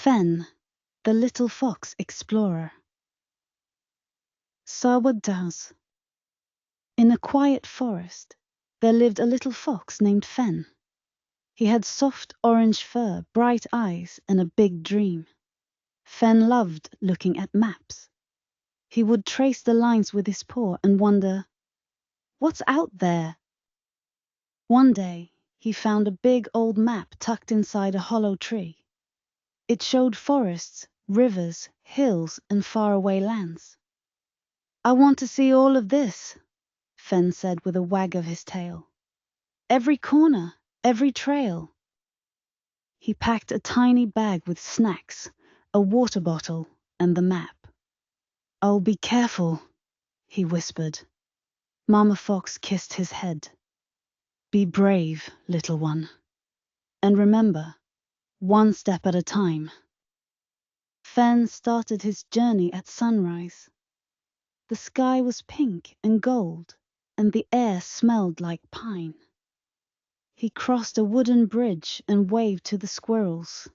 Fenn, the Little Fox Explorer. Sawagdaws. In a quiet forest, there lived a little fox named Fenn. He had soft orange fur, bright eyes, and a big dream. Fenn loved looking at maps. He would trace the lines with his paw and wonder, what's out there? One day, he found a big old map tucked inside a hollow tree. It showed forests, rivers, hills, and faraway lands. "I want to see all of this," Fenn said with a wag of his tail. "Every corner, every trail." He packed a tiny bag with snacks, a water bottle, and the map. "Oh, be careful," he whispered. Mama Fox kissed his head. "Be brave, little one. And remember, one step at a time." Fenn started his journey at sunrise. The sky was pink and gold, and the air smelled like pine. He crossed a wooden bridge and waved to the squirrels.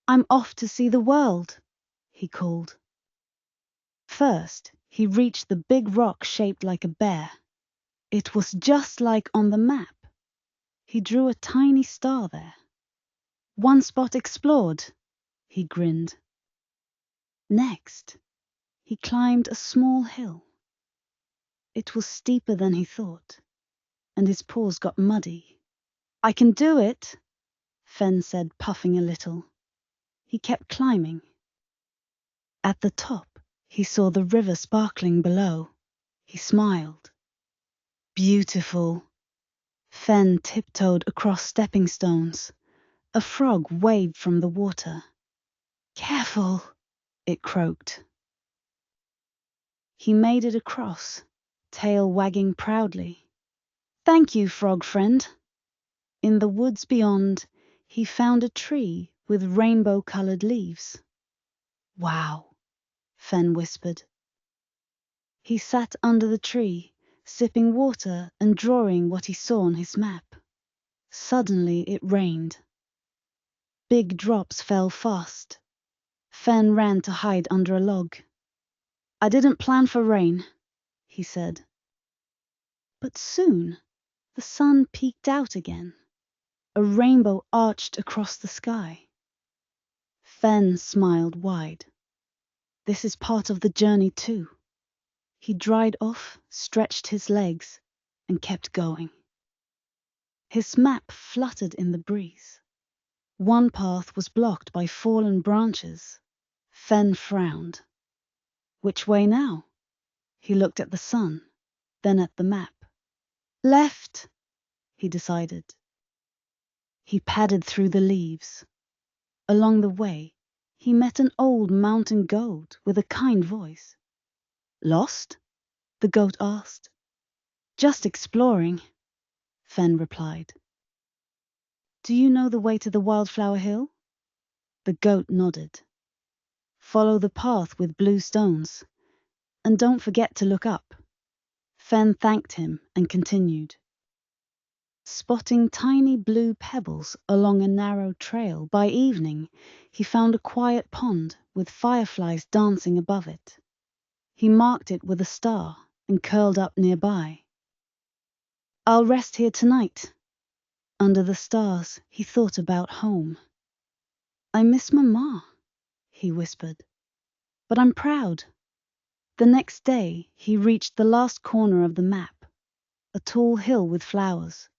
"I'm off to see the world," he called. First, he reached the big rock shaped like a bear. It was just like on the map. He drew a tiny star there. "One spot explored," he grinned. Next, he climbed a small hill. It was steeper than he thought, and his paws got muddy. "I can do it," Fenn said, puffing a little. He kept climbing. At the top, he saw the river sparkling below. He smiled. Beautiful. Fenn tiptoed across stepping stones. A frog waved from the water. "Careful," it croaked. He made it across, tail wagging proudly. "Thank you, frog friend." In the woods beyond, he found a tree with rainbow-colored leaves. "Wow," Fenn whispered. He sat under the tree, sipping water and drawing what he saw on his map. Suddenly it rained. Big drops fell fast. Fenn ran to hide under a log. "I didn't plan for rain," he said. But soon the sun peeked out again. A rainbow arched across the sky. Fenn smiled wide. This is part of the journey too. He dried off, stretched his legs, and kept going. His map fluttered in the breeze. One path was blocked by fallen branches. Fenn frowned. Which way now? He looked at the sun, then at the map. "Left," he decided. He padded through the leaves. Along the way, he met an old mountain goat with a kind voice. "Lost?" the goat asked. "Just exploring," Fenn replied. "Do you know the way to the Wildflower Hill?" The goat nodded. "Follow the path with blue stones, and don't forget to look up." Fenn thanked him and continued. Spotting tiny blue pebbles along a narrow trail, by evening he found a quiet pond with fireflies dancing above it. He marked it with a star and curled up nearby. "I'll rest here tonight." Under the stars, he thought about home. "I miss Mama," he whispered, "but I'm proud." The next day, he reached the last corner of the map, a tall hill with flowers.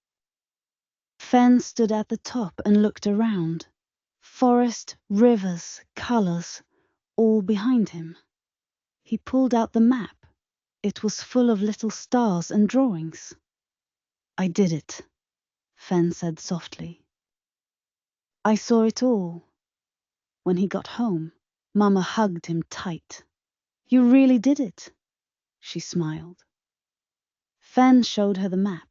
Fenn stood at the top and looked around. Forest, rivers, colors, all behind him. He pulled out the map. It was full of little stars and drawings. "I did it," Fenn said softly. "I saw it all." When he got home, Mama hugged him tight. "You really did it," she smiled. Fenn showed her the map.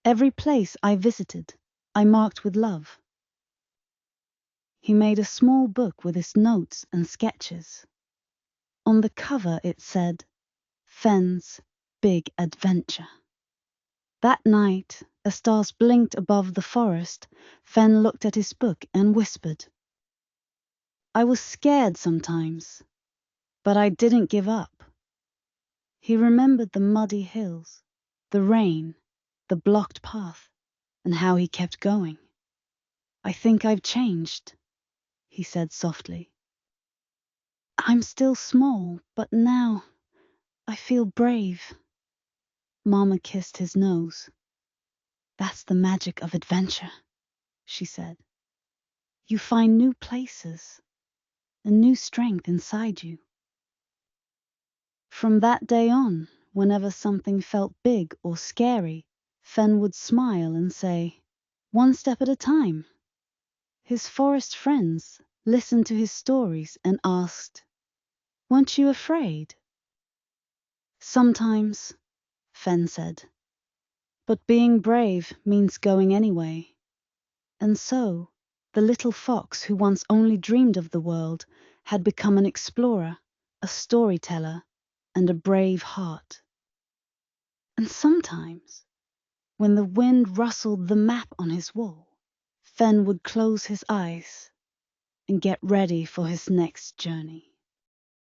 "Every place I visited, I marked with love." He made a small book with his notes and sketches. On the cover it said, "Fenn's Big Adventure." That night, as stars blinked above the forest, Fenn looked at his book and whispered, I was scared sometimes, but I didn't give up." He remembered the muddy hills, the rain, the blocked path, and how he kept going. "I think I've changed," he said softly. "I'm still small, but now I feel brave." Mama kissed his nose. "That's the magic of adventure," she said. "You find new places, a new strength inside you." From that day on, whenever something felt big or scary, Fenn would smile and say, "One step at a time." His forest friends listened to his stories and asked, "Weren't you afraid?" "Sometimes," Fenn said, "but being brave means going anyway." And so, the little fox who once only dreamed of the world had become an explorer, a storyteller, and a brave heart. And sometimes, when the wind rustled the map on his wall, Fenn would close his eyes and get ready for his next journey.